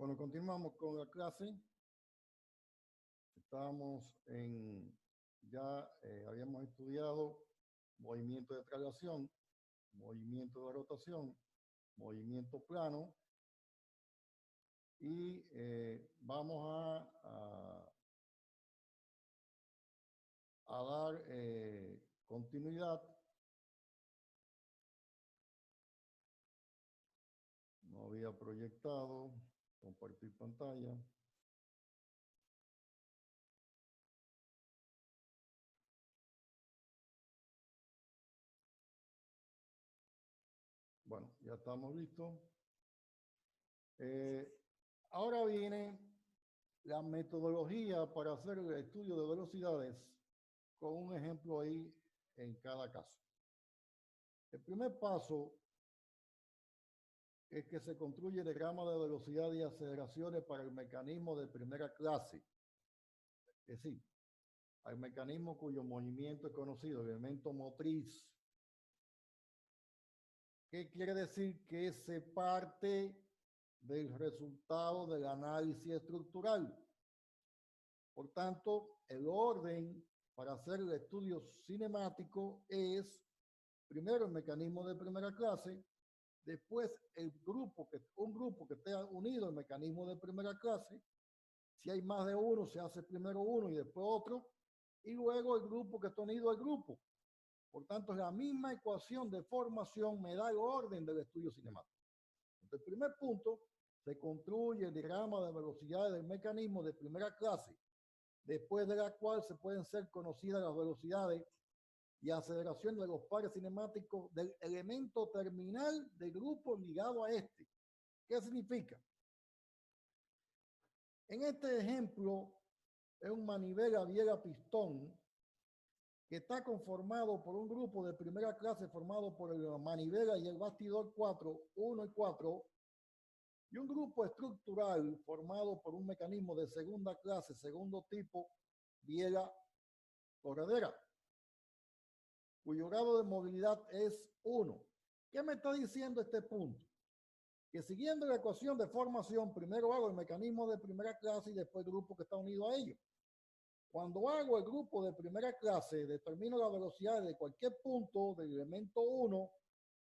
Bueno, continuamos con la clase. Estábamos habíamos estudiado movimiento de traslación, movimiento de rotación, movimiento plano y vamos a dar continuidad. No había proyectado, compartir pantalla. Bueno, ya estamos listos. Ahora viene la metodología para hacer el estudio de velocidades con un ejemplo ahí en cada caso. El primer paso es que se construye el diagrama de velocidad y aceleraciones para el mecanismo de primera clase. Es decir, hay mecanismo cuyo movimiento es conocido, el elemento motriz. ¿Qué quiere decir? Que se parte del resultado del análisis estructural. Por tanto, el orden para hacer el estudio cinemático es primero el mecanismo de primera clase, después un grupo que esté unido al mecanismo de primera clase. Si hay más de uno, se hace primero uno y después otro, y luego el grupo que está unido al grupo. Por tanto, la misma ecuación de formación me da el orden del estudio cinemático. Entonces, el primer punto, se construye el diagrama de velocidades del mecanismo de primera clase, después de la cual se pueden ser conocidas las velocidades y aceleración de los pares cinemáticos del elemento terminal del grupo ligado a este. ¿Qué significa? En este ejemplo, es un manivela biela-pistón que está conformado por un grupo de primera clase formado por el manivela y el bastidor 4, 1 y 4, y un grupo estructural formado por un mecanismo de segunda clase, segundo tipo, biela corredera, cuyo grado de movilidad es 1. ¿Qué me está diciendo este punto? Que siguiendo la ecuación de formación, primero hago el mecanismo de primera clase y después el grupo que está unido a ello. Cuando hago el grupo de primera clase, determino la velocidad de cualquier punto del elemento 1,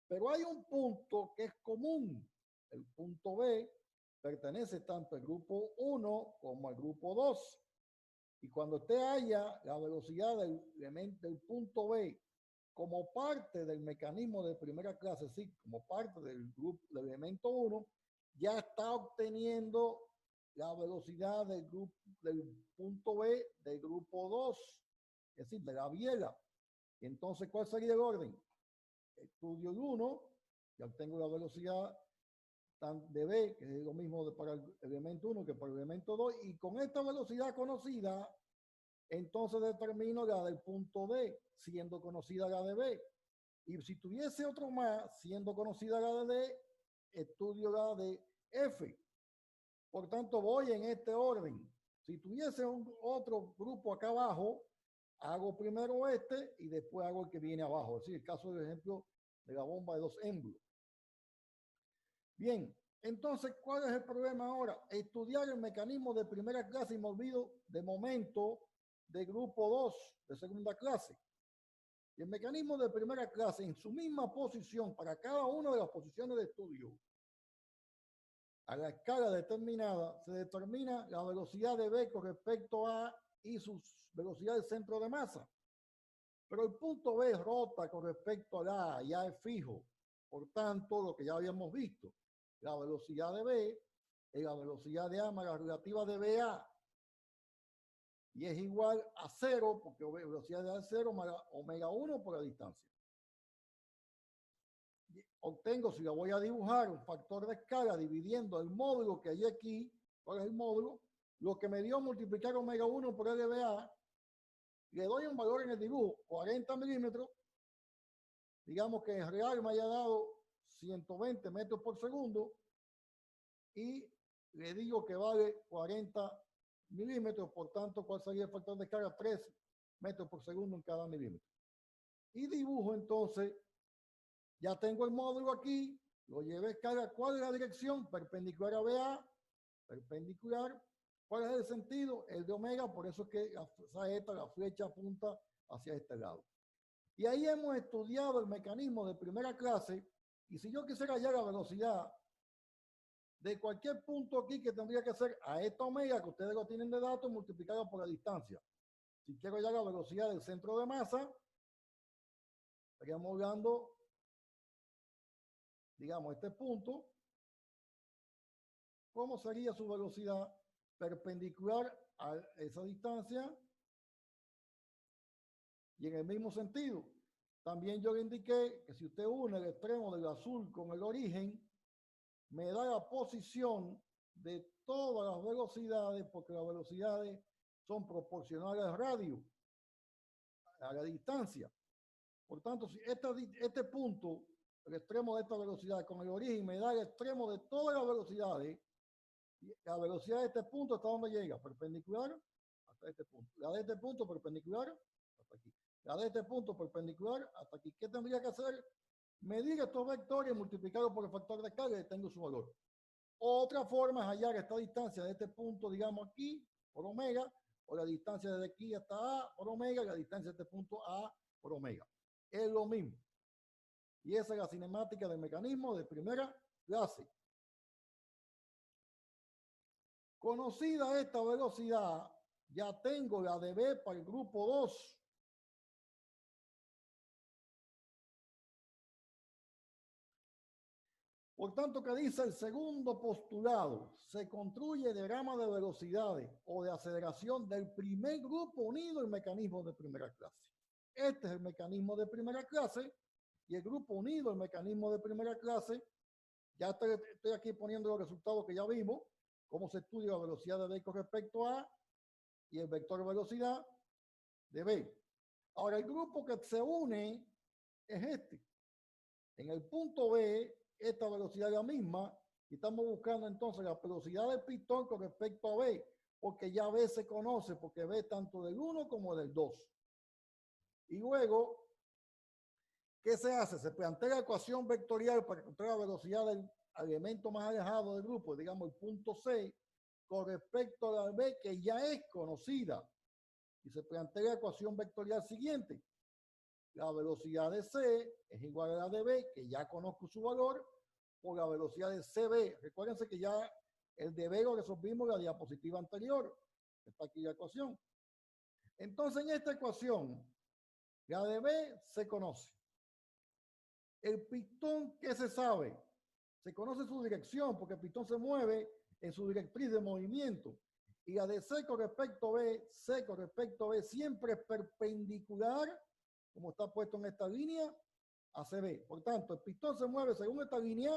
pero hay un punto que es común. El punto B pertenece tanto al grupo 1 como al grupo 2. Y cuando usted haya la velocidad del punto B como parte del mecanismo de primera clase, sí, como parte del grupo del elemento 1, ya está obteniendo la velocidad del punto B del grupo 2, es decir, de la biela. Entonces, ¿cuál sería el orden? Estudio el 1, ya obtengo la velocidad de B, que es lo mismo para el elemento 1 que para el elemento 2, y con esta velocidad conocida, entonces determino la del punto D, siendo conocida la de B. Y si tuviese otro más, siendo conocida la de D, estudio la de F. Por tanto, voy en este orden. Si tuviese otro grupo acá abajo, hago primero este y después hago el que viene abajo. Es decir, el caso, de ejemplo, de la bomba de 2 émbolos. Bien, entonces, ¿cuál es el problema ahora? Estudiar el mecanismo de primera clase y me olvido de momento de grupo 2, de segunda clase. Y el mecanismo de primera clase, en su misma posición, para cada una de las posiciones de estudio, a la escala determinada, se determina la velocidad de B con respecto a y sus velocidades de centro de masa. Pero el punto B rota con respecto a la A, ya es fijo. Por tanto, lo que ya habíamos visto, la velocidad de B es la velocidad de A más la relativa de BA. Y es igual a 0, porque velocidad de A es 0 más omega 1 por la distancia. Obtengo, si la voy a dibujar, un factor de escala dividiendo el módulo que hay aquí. ¿Cuál es el módulo? Lo que me dio multiplicar omega 1 por LBA. Le doy un valor en el dibujo, 40 milímetros. Digamos que en real me haya dado 120 metros por segundo. Y le digo que vale 40 milímetros. Por tanto, ¿cuál sería el factor de escala? 3 metros por segundo en cada milímetro. Y dibujo entonces. Ya tengo el módulo aquí, lo llevé a escala. ¿Cuál es la dirección? Perpendicular a BA. perpendicular. ¿Cuál es el sentido? El de omega, por eso es que la saeta, la flecha apunta hacia este lado. Y ahí hemos estudiado el mecanismo de primera clase, y si yo quisiera hallar la velocidad de cualquier punto aquí, que tendría que ser a esta omega, que ustedes lo tienen de datos, multiplicado por la distancia. Si quiero hallar la velocidad del centro de masa, estaríamos hablando, digamos, este punto. ¿Cómo sería su velocidad perpendicular a esa distancia? Y en el mismo sentido, también yo le indiqué que si usted une el extremo del azul con el origen, me da la posición de todas las velocidades, porque las velocidades son proporcionales al radio, a la distancia. Por tanto, si este punto, el extremo de esta velocidad con el origen, me da el extremo de todas las velocidades, la velocidad de este punto hasta donde llega, perpendicular hasta este punto. La de este punto perpendicular hasta aquí. La de este punto perpendicular hasta aquí. ¿Qué tendría que hacer? Medir estos vectores y multiplicarlos por el factor de carga y tengo su valor. Otra forma es hallar esta distancia de este punto, digamos aquí, por omega, o la distancia desde aquí hasta A por omega, y la distancia de este punto A por omega. Es lo mismo. Y esa es la cinemática del mecanismo de primera clase. Conocida esta velocidad, ya tengo la de B para el grupo 2. Por tanto, que dice el segundo postulado, se construye diagrama de velocidades o de aceleración del primer grupo unido al mecanismo de primera clase. Este es el mecanismo de primera clase y el grupo unido al mecanismo de primera clase. Ya estoy aquí poniendo los resultados que ya vimos, cómo se estudia la velocidad de B con respecto a A y el vector de velocidad de B. Ahora, el grupo que se une es este. En el punto B, esta velocidad es la misma y estamos buscando entonces la velocidad del pistón con respecto a B, porque ya B se conoce, porque B tanto del 1 como del 2. Y luego, ¿qué se hace? Se plantea la ecuación vectorial para encontrar la velocidad del elemento más alejado del grupo, digamos el punto C, con respecto a la B que ya es conocida. Y se plantea la ecuación vectorial siguiente. La velocidad de C es igual a la de B, que ya conozco su valor, por la velocidad de CB. Recuérdense que ya el de B lo resolvimos en la diapositiva anterior. Está aquí la ecuación. Entonces, en esta ecuación, la de B se conoce. El pistón, ¿qué se sabe? Se conoce su dirección, porque el pistón se mueve en su directriz de movimiento. Y la de C con respecto a B, C con respecto a B, siempre es perpendicular, como está puesto en esta línea, a CB. Por tanto, el pistón se mueve según esta línea,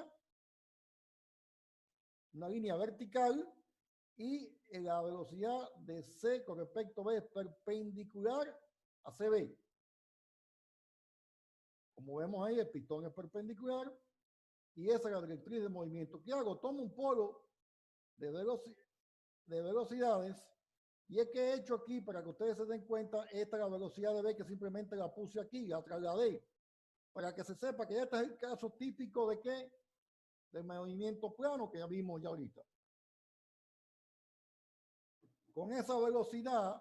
una línea vertical, y la velocidad de C con respecto a B es perpendicular a CB. Como vemos ahí, el pistón es perpendicular y esa es la directriz de movimiento. ¿Qué hago? Tomo un polo de velocidades y es que he hecho aquí, para que ustedes se den cuenta, esta es la velocidad de B que simplemente la puse aquí, la trasladé, para que se sepa que este es el caso típico de ¿qué? Del movimiento plano que ya vimos ya ahorita. Con esa velocidad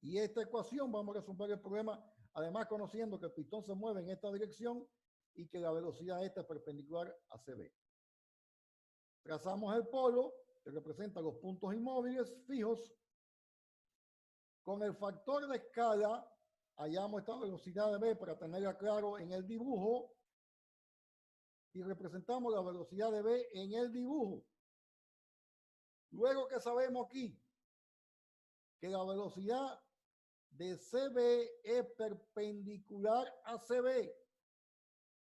y esta ecuación vamos a resolver el problema, además conociendo que el pistón se mueve en esta dirección y que la velocidad esta es perpendicular a CB. Trazamos el polo que representa los puntos inmóviles fijos. Con el factor de escala hallamos esta velocidad de B para tenerla claro en el dibujo y representamos la velocidad de B en el dibujo. Luego que sabemos aquí que la velocidad de CB es perpendicular a CB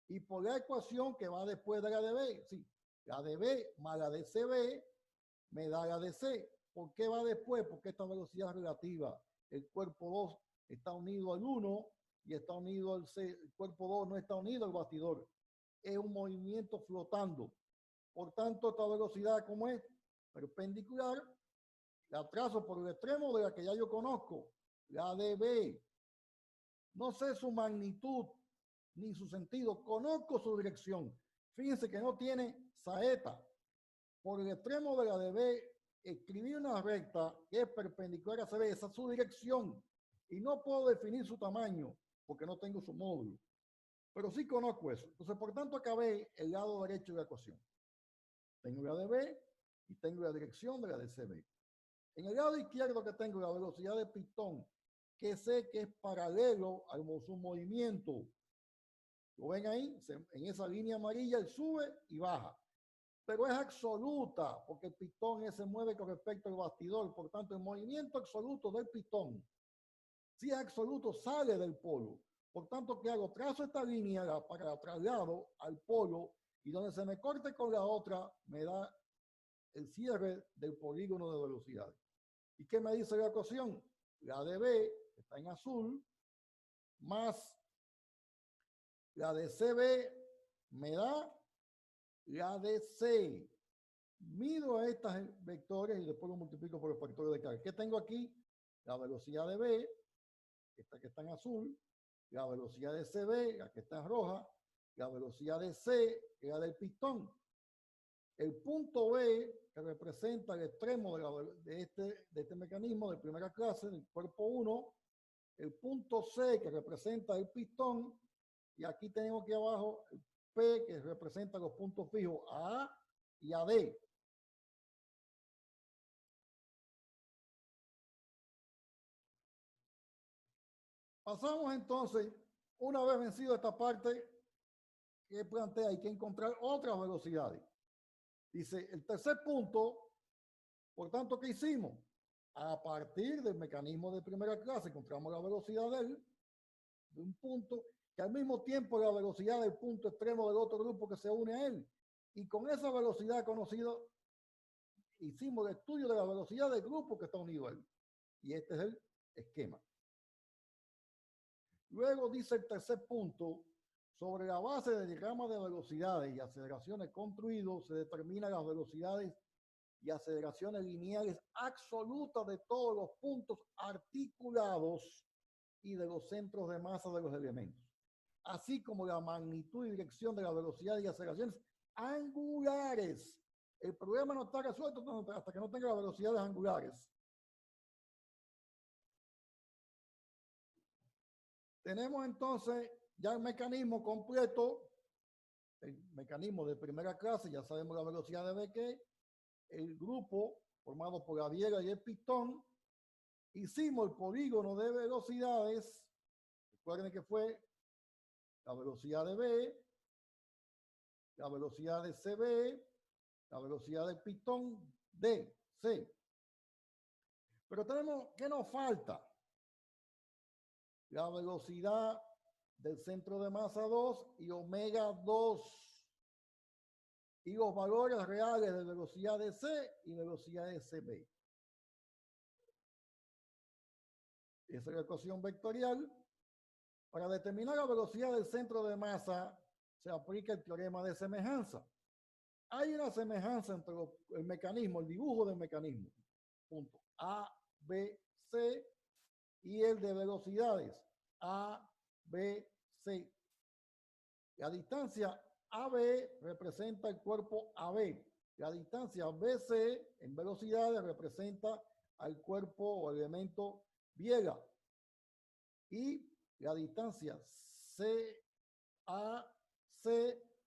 y por la ecuación que va después de la de B, sí, la de B más la de CB me da la de C. ¿Por qué va después? Porque esta velocidad es relativa. El cuerpo 2 está unido al 1 y está unido al C. El cuerpo 2 no está unido al bastidor. Es un movimiento flotando. Por tanto, esta velocidad, ¿cómo es? Perpendicular. La trazo por el extremo de la que ya yo conozco, la de B. No sé su magnitud ni su sentido. Conozco su dirección. Fíjense que no tiene saeta. por el extremo de la DB, escribí una recta que es perpendicular a CB, esa es su dirección, y no puedo definir su tamaño porque no tengo su módulo, pero sí conozco eso. Entonces, por tanto, acabé el lado derecho de la ecuación. Tengo la DB y tengo la dirección de la DCB. En el lado izquierdo que tengo la velocidad de pistón, que sé que es paralelo a su movimiento. ¿Lo ven ahí? En esa línea amarilla, él sube y baja. Pero es absoluta, porque el pistón se mueve con respecto al bastidor. Por tanto, el movimiento absoluto del pistón, si es absoluto, sale del polo. Por tanto, ¿qué hago? Trazo esta línea para traslado al polo y donde se me corte con la otra, me da el cierre del polígono de velocidad. ¿Y qué me dice la ecuación? La de B, que está en azul, más la de CB me da la de C. Mido a estos vectores y después lo multiplico por el factor de carga. ¿Qué tengo aquí? La velocidad de B, esta que está en azul, la velocidad de CB, la que está en roja, la velocidad de C, que es la del pistón. El punto B, que representa el extremo de este mecanismo de primera clase, del cuerpo 1, el punto C, que representa el pistón, y aquí tenemos aquí abajo el P, que representa los puntos fijos a y a D. Pasamos entonces, una vez vencido esta parte, que plantea, hay que encontrar otras velocidades. Dice, el tercer punto, por tanto, ¿qué hicimos? A partir del mecanismo de primera clase, encontramos la velocidad de un punto, que al mismo tiempo es la velocidad del punto extremo del otro grupo que se une a él. Y con esa velocidad conocida, hicimos el estudio de la velocidad del grupo que está unido a él. Y este es el esquema. Luego dice el tercer punto, sobre la base del diagrama de velocidades y aceleraciones construidos, se determinan las velocidades y aceleraciones lineales absolutas de todos los puntos articulados y de los centros de masa de los elementos, así como la magnitud y dirección de la velocidad y aceleraciones angulares. El problema no está resuelto hasta que no tenga las velocidades angulares. Tenemos entonces ya el mecanismo completo, el mecanismo de primera clase, ya sabemos la velocidad de B que el grupo formado por la biela y el pistón. Hicimos el polígono de velocidades, recuerden que fue la velocidad de B, la velocidad de CB, la velocidad del pistón D, C. Pero tenemos, ¿qué nos falta? La velocidad del centro de masa 2 y omega 2. Y los valores reales de velocidad de C y velocidad de CB. Esa es la ecuación vectorial. Para determinar la velocidad del centro de masa, se aplica el teorema de semejanza. Hay una semejanza entre el mecanismo, el dibujo del mecanismo, punto A, B, C, y el de velocidades, A, B, C. La distancia AB representa el cuerpo AB. La distancia BC en velocidades representa al cuerpo o elemento biela. Y la distancia CAC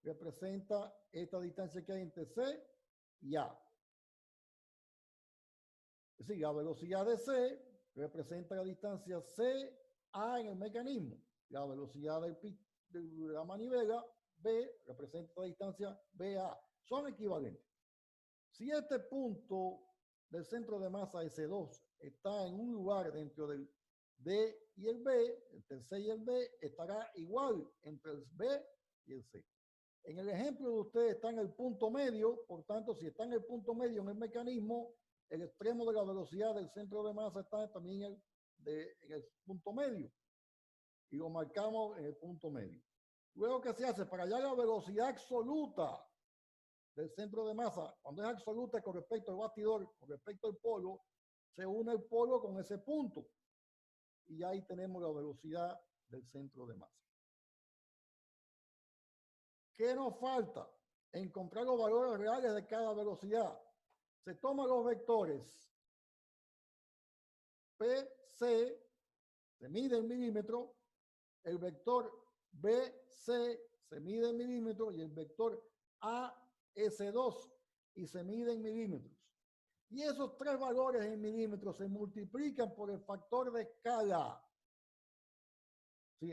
representa esta distancia que hay entre C y A. Es decir, la velocidad de C representa la distancia CA en el mecanismo. La velocidad de la manivela B representa la distancia BA. Son equivalentes. Si este punto del centro de masa S2 está en un lugar dentro del D y el B, entre el C y el B, estará igual entre el B y el C. En el ejemplo de ustedes está en el punto medio, por tanto, si está en el punto medio en el mecanismo, el extremo de la velocidad del centro de masa está también en el punto medio. Y lo marcamos en el punto medio. Luego, ¿qué se hace? Para hallar la velocidad absoluta del centro de masa, cuando es absoluta con respecto al bastidor, con respecto al polo, se une el polo con ese punto. Y ahí tenemos la velocidad del centro de masa. ¿Qué nos falta? encontrar los valores reales de cada velocidad. Se toman los vectores PC, se mide en milímetros, el vector BC se mide en milímetros y el vector AS2 y se mide en milímetros. Y esos tres valores en milímetros se multiplican por el factor de escala. ¿Sí?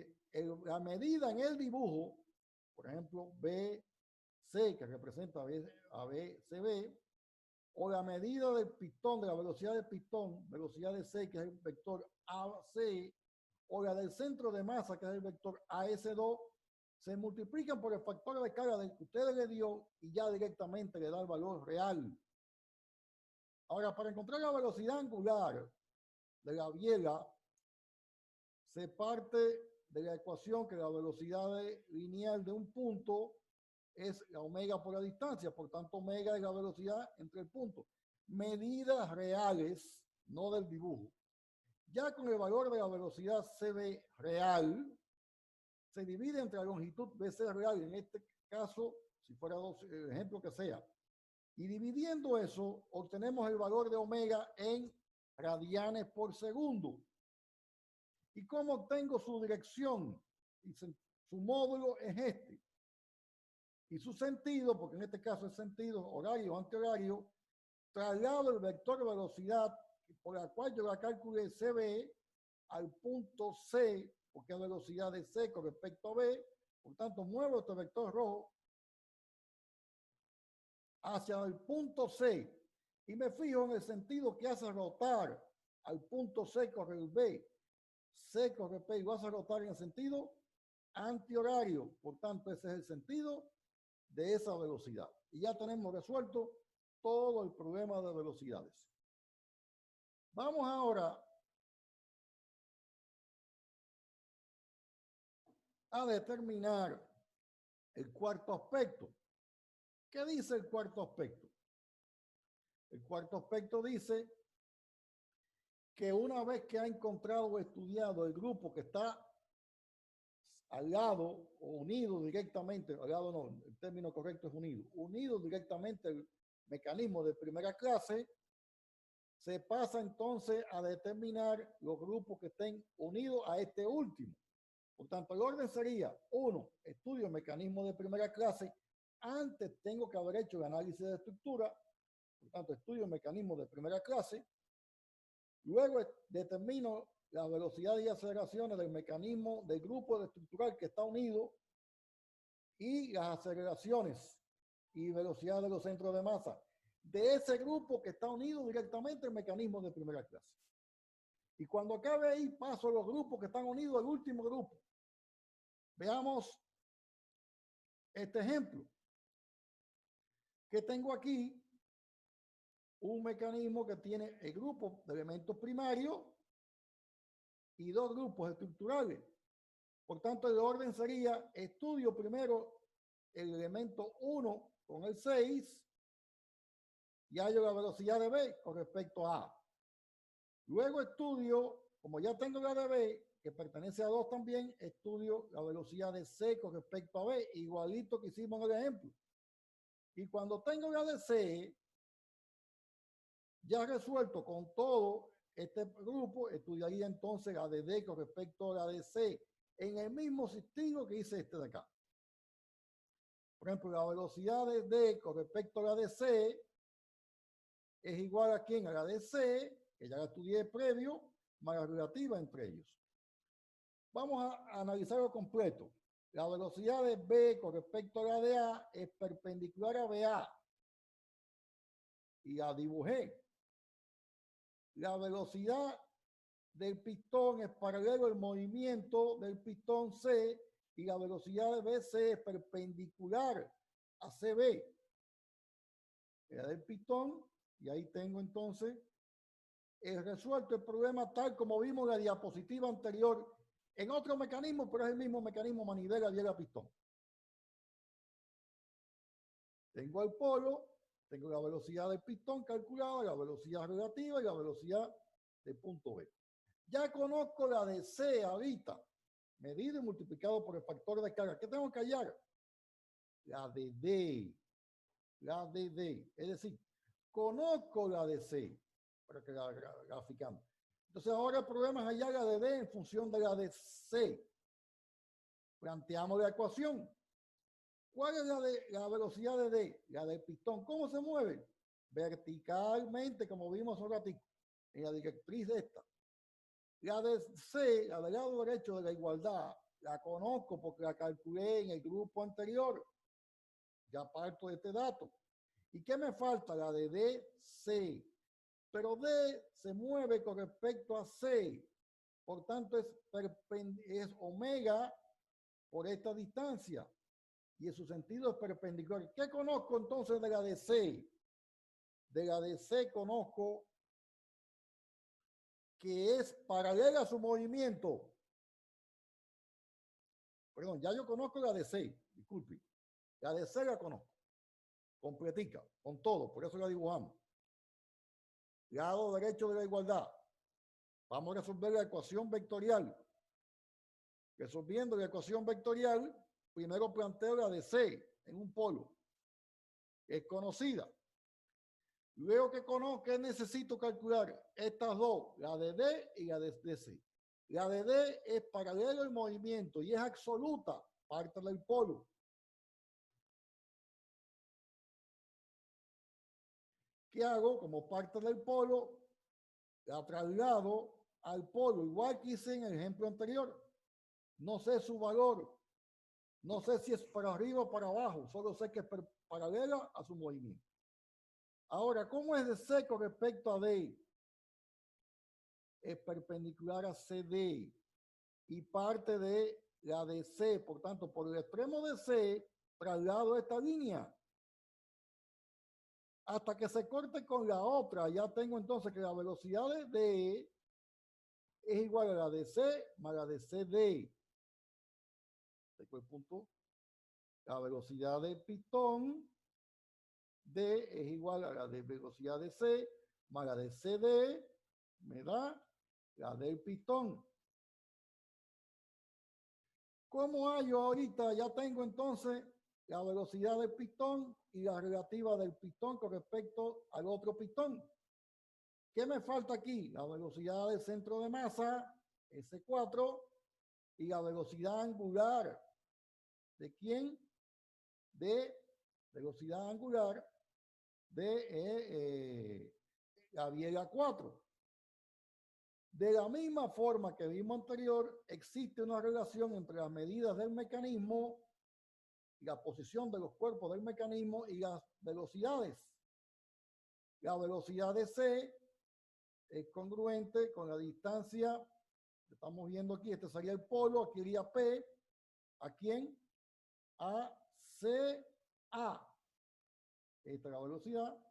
La medida en el dibujo, por ejemplo, BC, que representa a BCB, o la medida del pistón, de la velocidad del pistón, velocidad de C, que es el vector AC, o la del centro de masa, que es el vector AS2, se multiplican por el factor de carga del que usted le dio y ya directamente le da el valor real. Ahora, para encontrar la velocidad angular de la biela, se parte de la ecuación que la velocidad lineal de un punto es la omega por la distancia, por tanto omega es la velocidad entre el punto. Medidas reales, no del dibujo. Ya con el valor de la velocidad CB real, se divide entre la longitud BC real, en este caso, si fuera el ejemplo que sea. Y dividiendo eso, obtenemos el valor de omega en radianes por segundo. ¿Y cómo obtengo su dirección? Y su módulo es este. Y su sentido, porque en este caso es sentido horario o antihorario, traslado el vector de velocidad por la cual yo la calculé CB al punto C, porque es velocidad de C con respecto a B, por tanto muevo este vector rojo hacia el punto C y me fijo en el sentido que hace rotar al punto C con el B. C con el P y vas a rotar en el sentido antihorario, por tanto ese es el sentido de esa velocidad. Y ya tenemos resuelto todo el problema de velocidades. Vamos ahora a determinar el cuarto aspecto. ¿Qué dice el cuarto aspecto? El cuarto aspecto dice que una vez que ha encontrado o estudiado el grupo que está al lado o unido directamente, al lado no, el término correcto es unido directamente el mecanismo de primera clase, se pasa entonces a determinar los grupos que estén unidos a este último. Por tanto, el orden sería: 1, estudio el mecanismo de primera clase. Antes tengo que haber hecho el análisis de estructura. Por tanto, estudio el mecanismo de primera clase. Luego determino la velocidad y aceleraciones del mecanismo del grupo de estructural que está unido y las aceleraciones y velocidad de los centros de masa de ese grupo que está unido directamente al mecanismo de primera clase. Y cuando acabe ahí, paso a los grupos que están unidos al último grupo. Veamos este ejemplo. Que tengo aquí un mecanismo que tiene el grupo de elementos primarios y dos grupos estructurales. Por tanto, el orden sería: estudio primero el elemento 1 con el 6 y hallo la velocidad de B con respecto a A. Luego estudio, como ya tengo la de B, que pertenece a 2 también, estudio la velocidad de C con respecto a B, igualito que hicimos en el ejemplo. Y cuando tengo la de C, ya resuelto con todo este grupo, estudiaría entonces la de D con respecto a la de C, en el mismo estilo que hice este de acá. Por ejemplo, la velocidad de D con respecto a la de C es igual a quién, a la de C, que ya la estudié previo, más la relativa entre ellos. Vamos a analizarlo completo. La velocidad de B con respecto a la de A es perpendicular a BA. Y la dibujé. La velocidad del pistón es paralelo al movimiento del pistón C y la velocidad de BC es perpendicular a CB. La del pistón, y ahí tengo entonces resuelto el problema tal como vimos en la diapositiva anterior, en otro mecanismo, pero es el mismo mecanismo manivela, biela, pistón. Tengo el polo, tengo la velocidad del pistón calculada, la velocidad relativa y la velocidad del punto B. Ya conozco la de C ahorita, medido y multiplicado por el factor de carga. ¿Qué tengo que hallar? La de D. la de D. Es decir, conozco la de C, para que la graficamos. Entonces ahora el problema es hallar la de D en función de la de C. Planteamos la ecuación. ¿Cuál es la velocidad de D? La del pistón. ¿Cómo se mueve? Verticalmente, como vimos un ratito, en la directriz de esta. La de C, la del lado derecho de la igualdad, la conozco porque la calculé en el grupo anterior. Ya parto de este dato. ¿Y qué me falta? La de DC. Pero D se mueve con respecto a C. Por tanto, es omega por esta distancia. Y en su sentido es perpendicular. ¿Qué conozco entonces de la DC? De la DC conozco que es paralela a su movimiento. Perdón, ya yo conozco la DC, disculpe. La DC la conozco, completica, con todo, por eso la dibujamos. Lado derecho de la igualdad. Vamos a resolver la ecuación vectorial. Resolviendo la ecuación vectorial, primero planteo la DC en un polo. Es conocida. Luego que conozco, ¿qué necesito calcular? Estas dos, la de D y la de DC. La de D es paralelo al movimiento y es absoluta, parte del polo. ¿Qué hago? Como parte del polo, la traslado al polo, igual que hice en el ejemplo anterior. No sé su valor, no sé si es para arriba o para abajo, solo sé que es paralela a su movimiento. Ahora, ¿cómo es de C con respecto a D? Es perpendicular a CD y parte de la de C. Por tanto, por el extremo de C, traslado esta línea hasta que se corte con la otra. Ya tengo entonces que la velocidad de D es igual a la de C más la de CD. El punto. La velocidad del pistón D es igual a la de velocidad de C más la de CD, me da la del pistón. ¿Cómo hallo ahorita? Ya tengo entonces la velocidad del pistón y la relativa del pistón con respecto al otro pistón. ¿Qué me falta aquí? La velocidad del centro de masa, S4, y la velocidad angular. ¿De quién? De velocidad angular de la viega 4. De la misma forma que vimos anterior, existe una relación entre las medidas del mecanismo, la posición de los cuerpos del mecanismo y las velocidades. La velocidad de C es congruente con la distancia que estamos viendo aquí. Este sería el polo, aquí iría P. ¿A quién? A C A. Esta es la velocidad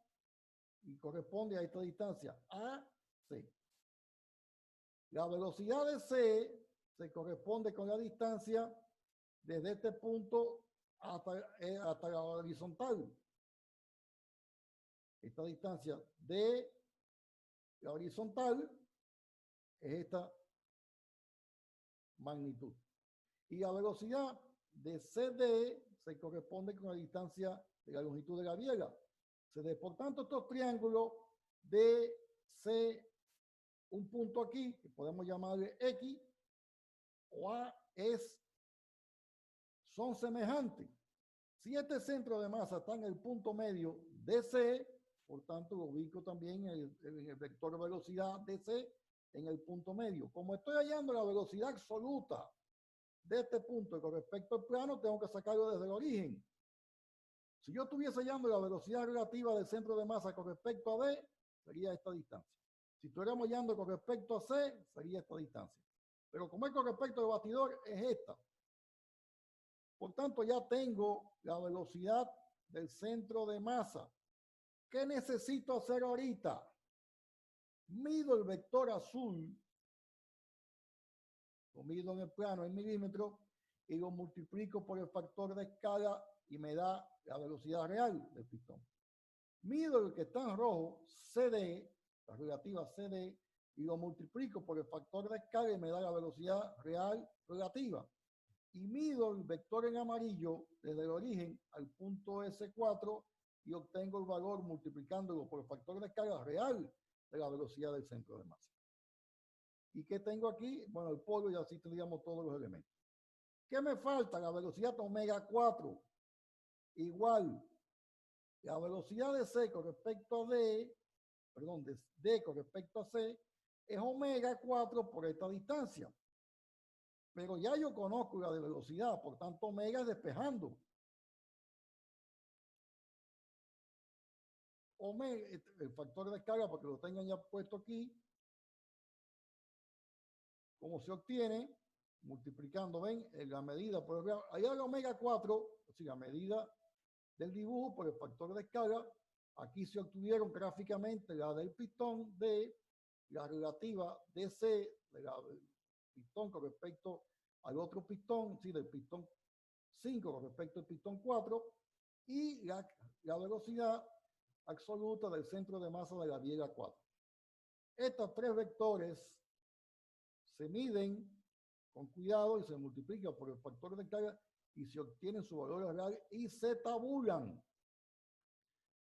y corresponde a esta distancia A C. La velocidad de C se corresponde con la distancia desde este punto hasta la horizontal. Esta distancia de la horizontal es esta magnitud. Y la velocidad de CD se corresponde con la distancia de la longitud de la viega. Por tanto, estos triángulos de C, un punto aquí, que podemos llamarle X, o A, son semejantes. Si este centro de masa está en el punto medio de C, por tanto lo ubico también en el vector de velocidad de C en el punto medio. Como estoy hallando la velocidad absoluta de este punto con respecto al plano, tengo que sacarlo desde el origen. Si yo estuviese hallando la velocidad relativa del centro de masa con respecto a D, sería esta distancia. Si estuviéramos hallando con respecto a C, sería esta distancia. Pero como es con respecto al bastidor, es esta. Por tanto, ya tengo la velocidad del centro de masa. ¿Qué necesito hacer ahorita? Mido el vector azul, lo mido en el plano en milímetros y lo multiplico por el factor de escala y me da la velocidad real del pistón. Mido el que está en rojo, CD, la relativa CD, y lo multiplico por el factor de escala y me da la velocidad real relativa. Y mido el vector en amarillo desde el origen al punto S4 y obtengo el valor multiplicándolo por el factor de escala real de la velocidad del centro de masa. ¿Y qué tengo aquí? Bueno, el polvo, y así tendríamos todos los elementos. ¿Qué me falta? La velocidad omega 4. Igual, la velocidad de C con respecto a D, perdón, de D con respecto a C, es omega 4 por esta distancia. Pero ya yo conozco la de velocidad, por tanto omega es despejando. Omega, el factor de escala, porque lo tengan ya puesto aquí, ¿cómo se obtiene? Multiplicando, ¿ven? En la medida por el, allá la omega 4, es decir, la medida del dibujo por el factor de escala. Aquí se obtuvieron gráficamente la del pistón de la relativa DC del pistón con respecto al otro pistón, sí, del pistón 5 con respecto al pistón 4, y la velocidad absoluta del centro de masa de la viega 4. Estos tres vectores se miden con cuidado y se multiplican por el factor de carga y se obtienen sus valores reales y se tabulan.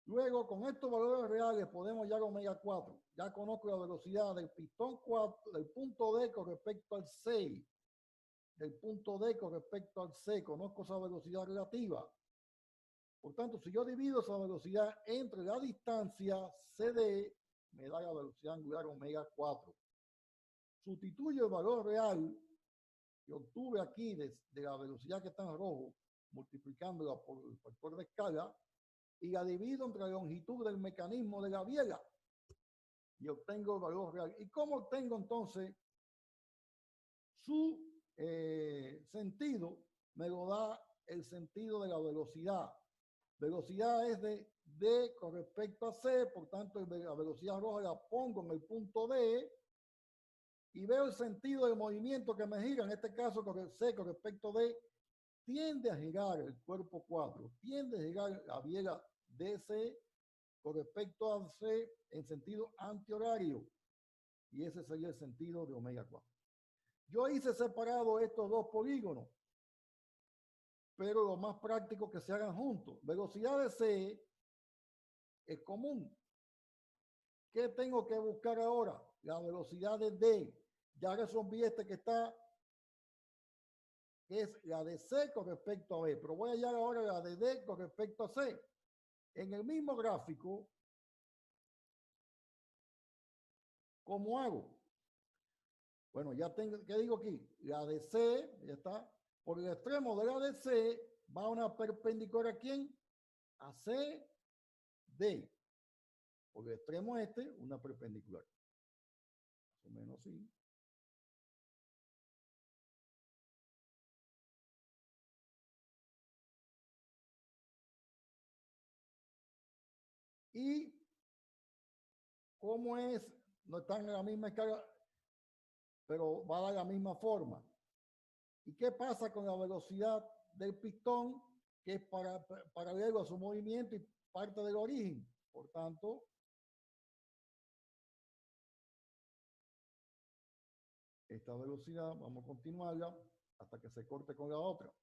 Luego, con estos valores reales podemos hallar omega 4. Ya conozco la velocidad del pistón 4, del punto D con respecto al C, del punto D con respecto al C, conozco esa velocidad relativa. Por tanto, si yo divido esa velocidad entre la distancia CD, me da la velocidad angular omega 4. Sustituyo el valor real que obtuve aquí de la velocidad que está en rojo, multiplicándola por el factor de escala, y la divido entre la longitud del mecanismo de la biela y obtengo el valor real. ¿Y cómo obtengo entonces su sentido? Me lo da el sentido de la velocidad. Velocidad es de D con respecto a C, por tanto la velocidad roja la pongo en el punto D y veo el sentido del movimiento que me gira, en este caso con el C con respecto a D, tiende a girar el cuerpo 4, tiende a girar la biela DC con respecto a C en sentido antihorario, y ese sería el sentido de omega 4. Yo hice separado estos dos polígonos, pero lo más práctico que se hagan juntos. Velocidad de C es común. ¿Qué tengo que buscar ahora? La velocidad de D. Ya resolví este que está, que es la de C con respecto a B, pero voy a hallar ahora la de D con respecto a C. En el mismo gráfico, ¿cómo hago? Bueno, ya tengo, ¿qué digo aquí? La de C, ya está. Por el extremo de la de C va una perpendicular a quién? A C, D. Por el extremo este, una perpendicular. Más o menos así. Y cómo es, no están en la misma escala, pero va a dar la misma forma. ¿Y qué pasa con la velocidad del pistón, que es paralelo a su movimiento y parte del origen? Por tanto, esta velocidad vamos a continuarla hasta que se corte con la otra.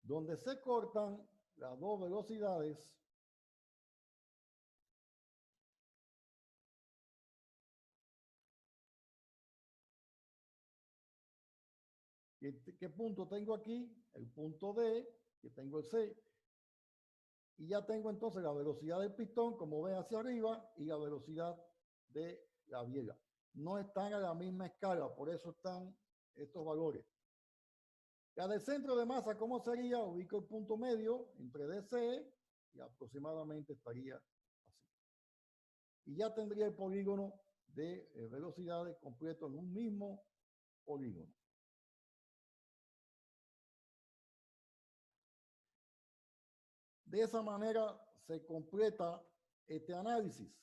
Donde se cortan las dos velocidades, ¿qué punto tengo aquí? El punto D, que tengo el C, y ya tengo entonces la velocidad del pistón, como ven hacia arriba, y la velocidad de la biela. No están a la misma escala, por eso están estos valores. La del centro de masa, ¿cómo sería? Ubico el punto medio entre DC y aproximadamente estaría así. Y ya tendría el polígono de velocidades completo en un mismo polígono. De esa manera se completa este análisis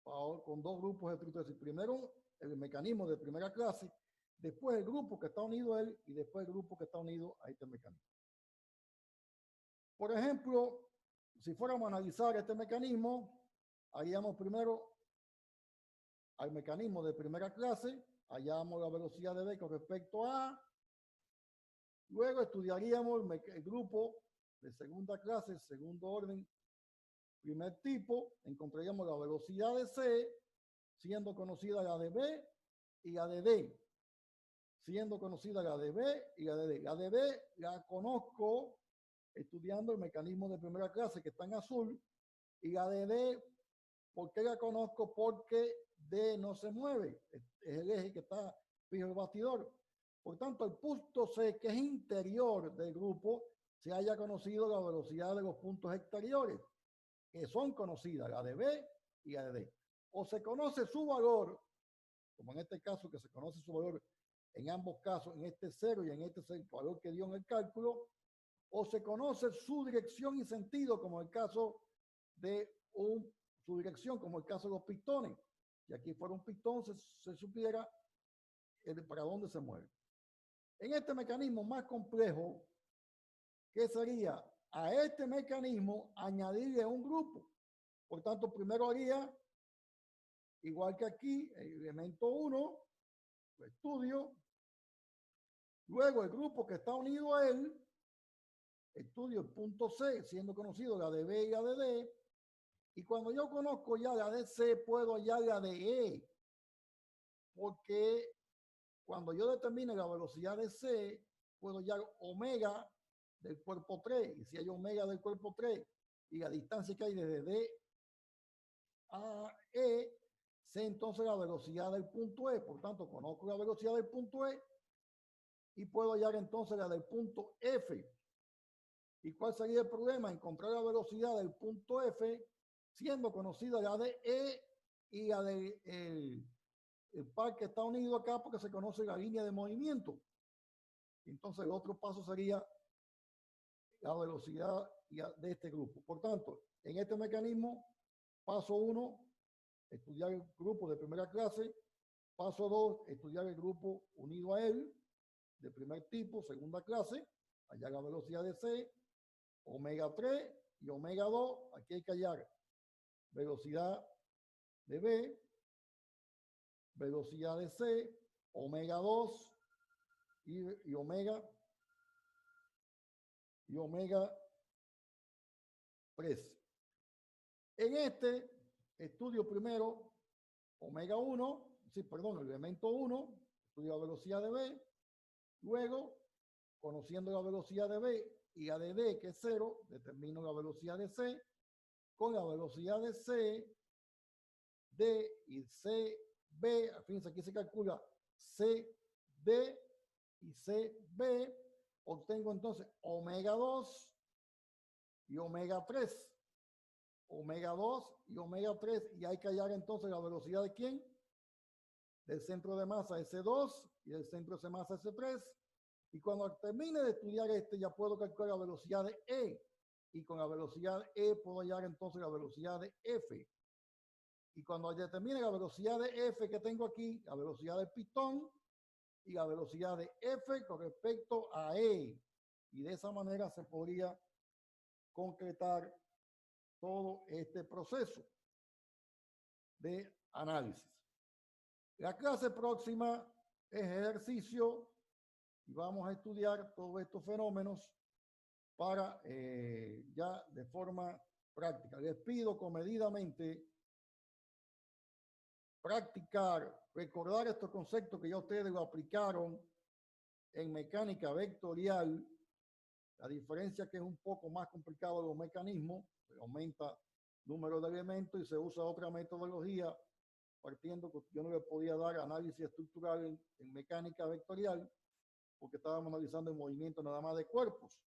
con dos grupos de estructuras. Primero, el mecanismo de primera clase, después el grupo que está unido a él y después el grupo que está unido a este mecanismo. Por ejemplo, si fuéramos a analizar este mecanismo, haríamos primero al mecanismo de primera clase, hallamos la velocidad de B con respecto a A. Luego estudiaríamos el grupo de segunda clase, segundo orden, primer tipo. Encontraríamos la velocidad de C, siendo conocida la de B y la de D. Siendo conocida la de B y la de D. La de B la conozco estudiando el mecanismo de primera clase que está en azul. Y la de D, ¿por qué la conozco? Porque D no se mueve. Es el eje que está fijo el bastidor. Por tanto, el punto C, que es interior del grupo, se haya conocido la velocidad de los puntos exteriores, que son conocidas, la de B y la de D. O se conoce su valor, como en este caso que se conoce su valor en ambos casos, en este 0 y en este el valor que dio en el cálculo, o se conoce su dirección y sentido, como el caso de su dirección, como el caso de los pistones. Y aquí fuera un pistón, se supiera para dónde se mueve. En este mecanismo más complejo, ¿qué sería? A este mecanismo añadirle un grupo. Por tanto, primero haría, igual que aquí, el elemento 1, lo estudio. Luego el grupo que está unido a él, estudio el punto C, siendo conocido la de B y la de D. Y cuando yo conozco ya la de C, puedo hallar la de E. Porque cuando yo determine la velocidad de C, puedo hallar omega del cuerpo 3. Y si hay omega del cuerpo 3 y la distancia que hay desde D a E, sé entonces la velocidad del punto E. Por tanto, conozco la velocidad del punto E y puedo hallar entonces la del punto F. ¿Y cuál sería el problema? Encontrar la velocidad del punto F siendo conocida la de E y la de el par que está unido acá porque se conoce la línea de movimiento. Entonces el otro paso sería la velocidad de este grupo. Por tanto, en este mecanismo, paso 1, estudiar el grupo de primera clase. Paso 2, estudiar el grupo unido a él, de primer tipo, segunda clase. Hallar la velocidad de C, omega 3 y omega 2. Aquí hay que hallar velocidad de B, velocidad de C, omega 2 y omega 3. En este estudio primero omega 1, sí, perdón, el elemento 1, estudio la velocidad de B. Luego, conociendo la velocidad de B y la de D, que es 0, determino la velocidad de C. Con la velocidad de C, D y CB, fíjense, aquí se calcula CD y CB, obtengo entonces omega 2 y omega 3. Omega 2 y omega 3, y hay que hallar entonces la velocidad de ¿quién? Del centro de masa S2 y del centro de masa S3. Y cuando termine de estudiar ya puedo calcular la velocidad de E. Y con la velocidad E puedo hallar entonces la velocidad de F. Y cuando determine la velocidad de F que tengo aquí, la velocidad del pistón y la velocidad de F con respecto a E. Y de esa manera se podría concretar todo este proceso de análisis. La clase próxima es ejercicio y vamos a estudiar todos estos fenómenos para ya de forma práctica. Les pido comedidamente practicar, recordar estos conceptos que ya ustedes lo aplicaron en mecánica vectorial. La diferencia que es un poco más complicado los mecanismos, aumenta número de elementos y se usa otra metodología, partiendo que yo no le podía dar análisis estructural en mecánica vectorial, porque estábamos analizando el movimiento nada más de cuerpos.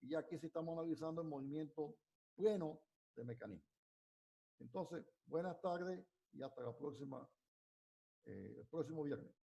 Y aquí sí estamos analizando el movimiento pleno de mecanismo. Entonces, buenas tardes y hasta la próxima, el próximo viernes.